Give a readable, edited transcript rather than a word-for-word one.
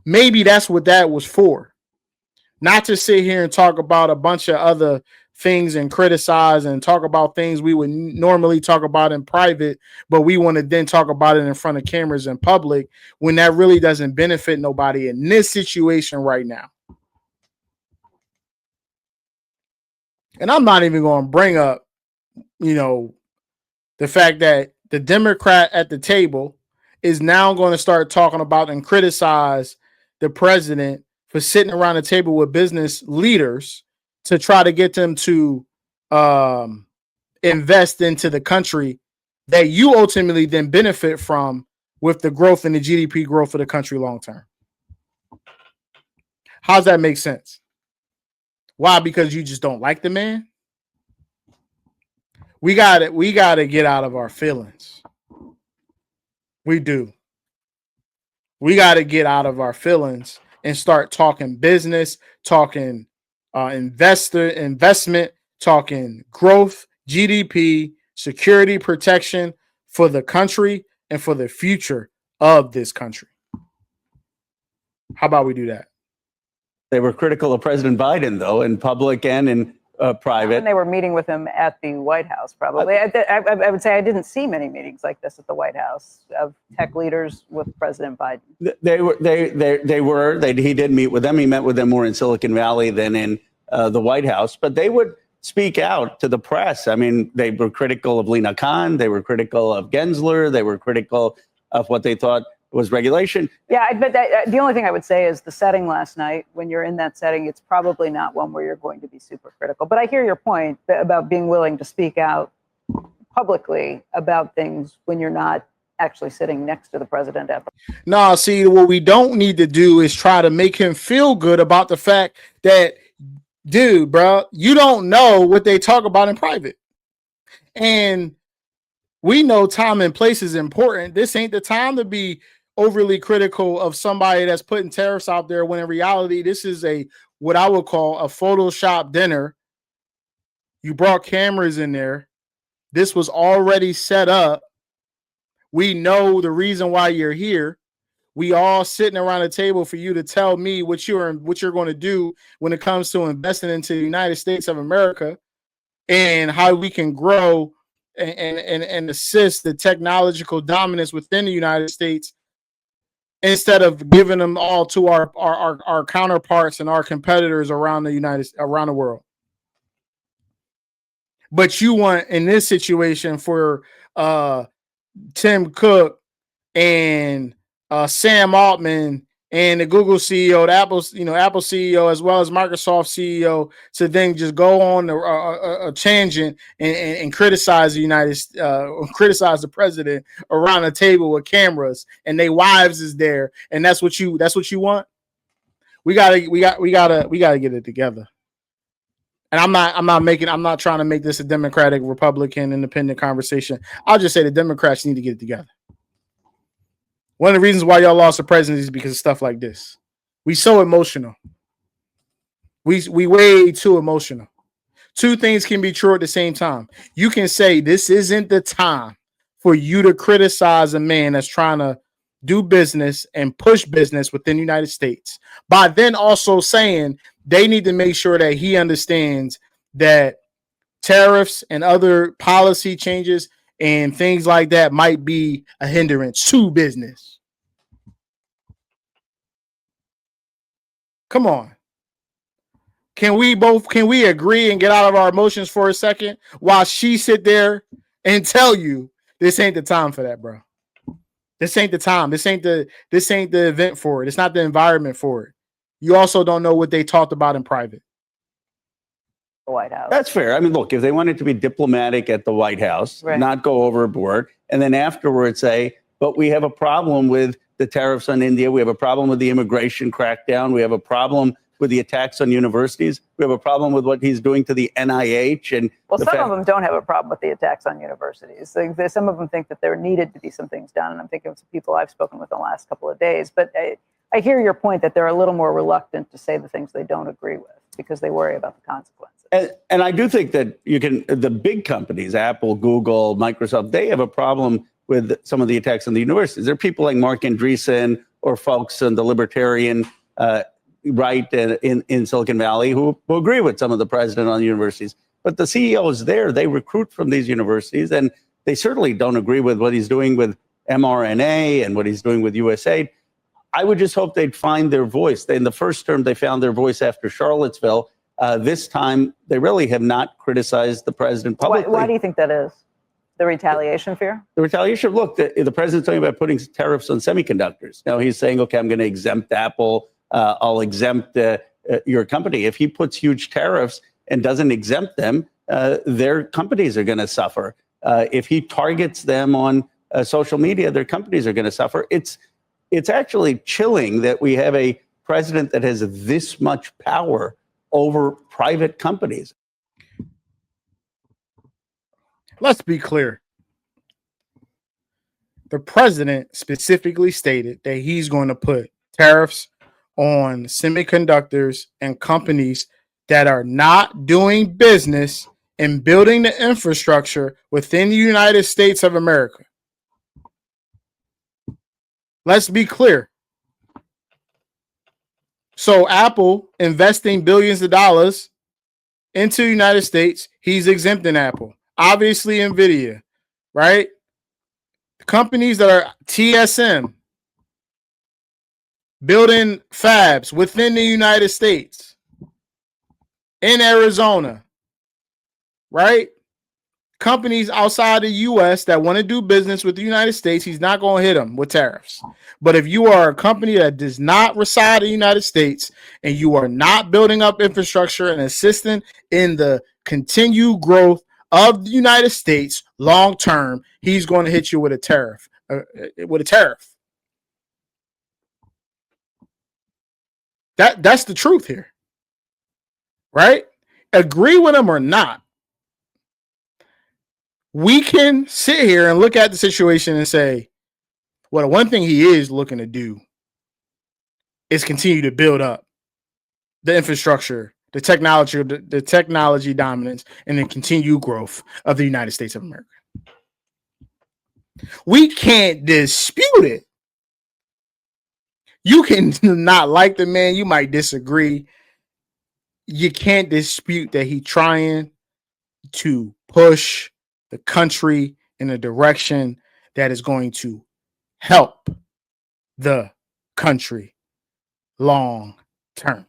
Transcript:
maybe that's what that was for. Not to sit here and talk about a bunch of other things and criticize and talk about things we would normally talk about in private, but we want to then talk about it in front of cameras in public when that really doesn't benefit nobody in this situation right now. And I'm not even going to bring up, the fact that the Democrat at the table is now going to start talking about and criticize the president for sitting around the table with business leaders to try to get them to invest into the country that you ultimately then benefit from with the growth and the GDP growth of the country long term. How's that make sense? Why? Because you just don't like the man? We got to get out of our feelings. We do. We got to get out of our feelings and start talking business, talking investment, talking growth, GDP, security, protection for the country and for the future of this country. How about we do that? They were critical of President Biden, though, in public and in private. And they were meeting with him at the White House, probably. I would say I didn't see many meetings like this at the White House of tech leaders with President Biden. He did meet with them. He met with them more in Silicon Valley than in the White House. But they would speak out to the press. I mean, they were critical of Lina Khan. They were critical of Gensler. They were critical of what they thought was regulation. Yeah, but the only thing I would say is the setting last night, when you're in that setting, it's probably not one where you're going to be super critical. But I hear your point about being willing to speak out publicly about things when you're not actually sitting next to the president. No, see, what we don't need to do is try to make him feel good about the fact that, dude, bro, you don't know what they talk about in private. And we know time and place is important. This ain't the time to be overly critical of somebody that's putting tariffs out there when in reality this is what I would call a Photoshop dinner. You brought cameras in there. This was already set up. We know the reason why you're here. We all sitting around the table for you to tell me what you're going to do when it comes to investing into the United States of America and how we can grow and assist the technological dominance within the United States, instead of giving them all to our counterparts and our competitors around the world. But you want, in this situation, for Tim Cook and Sam Altman and the Google CEO, the Apple CEO, as well as Microsoft CEO, to then just go on a tangent and criticize criticize the president around a table with cameras, and their wives is there, and that's what you want. We gotta get it together. And I'm not trying to make this a Democratic, Republican, independent conversation. I'll just say the Democrats need to get it together. One of the reasons why y'all lost the presidency is because of stuff like this. We so emotional. We way too emotional. Two things can be true at the same time. You can say this isn't the time for you to criticize a man that's trying to do business and push business within the United States, by then also saying they need to make sure that he understands that tariffs and other policy changes and things like that might be a hindrance to business. Come on. Can we agree and get out of our emotions for a second while she sit there and tell you this ain't the time for that, bro? This ain't the time. This ain't the event for it. It's not the environment for it. You also don't know what they talked about in private. The White House. That's fair. I mean, look, if they wanted to be diplomatic at the White House, right, not go overboard, and then afterwards say, but we have a problem with the tariffs on India. We have a problem with the immigration crackdown. We have a problem with the attacks on universities. We have a problem with what he's doing to the NIH. And well, some of them don't have a problem with the attacks on universities. Some of them think that there needed to be some things done. And I'm thinking of some people I've spoken with in the last couple of days. But I hear your point that they're a little more reluctant to say the things they don't agree with because they worry about the consequences. And I do think that the big companies, Apple, Google, Microsoft, they have a problem with some of the attacks on the universities. There are people like Mark Andreessen or folks on the libertarian right in Silicon Valley who agree with some of the president on the universities. But the CEOs there, they recruit from these universities, and they certainly don't agree with what he's doing with mRNA and what he's doing with USAID. I would just hope they'd find their voice. In the first term, they found their voice after Charlottesville. This time, they really have not criticized the president publicly. Why do you think that is? The retaliation fear? The retaliation, look, the president's talking about putting tariffs on semiconductors. Now he's saying, okay, I'm going to exempt Apple. I'll exempt your company. If he puts huge tariffs and doesn't exempt them, their companies are going to suffer. If he targets them on social media, their companies are going to suffer. It's actually chilling that we have a president that has this much power over private companies. Let's be clear. The president specifically stated that he's going to put tariffs on semiconductors and companies that are not doing business and building the infrastructure within the United States of America. Let's be clear. So Apple investing billions of dollars into the United States, he's exempting Apple. Obviously, NVIDIA, right? The companies that are TSM, building fabs within the United States, in Arizona, right? Companies outside the U.S. that want to do business with the United States, he's not going to hit them with tariffs. But if you are a company that does not reside in the United States and you are not building up infrastructure and assisting in the continued growth of the United States long term, he's going to hit you with a tariff. That's the truth here, right? Agree with him or not, we can sit here and look at the situation and say, well, one thing he is looking to do is continue to build up the infrastructure, the technology dominance, and the continued growth of the United States of America. We can't dispute it. You can not like the man, you might disagree. You can't dispute that he's trying to push the country in a direction that is going to help the country long term.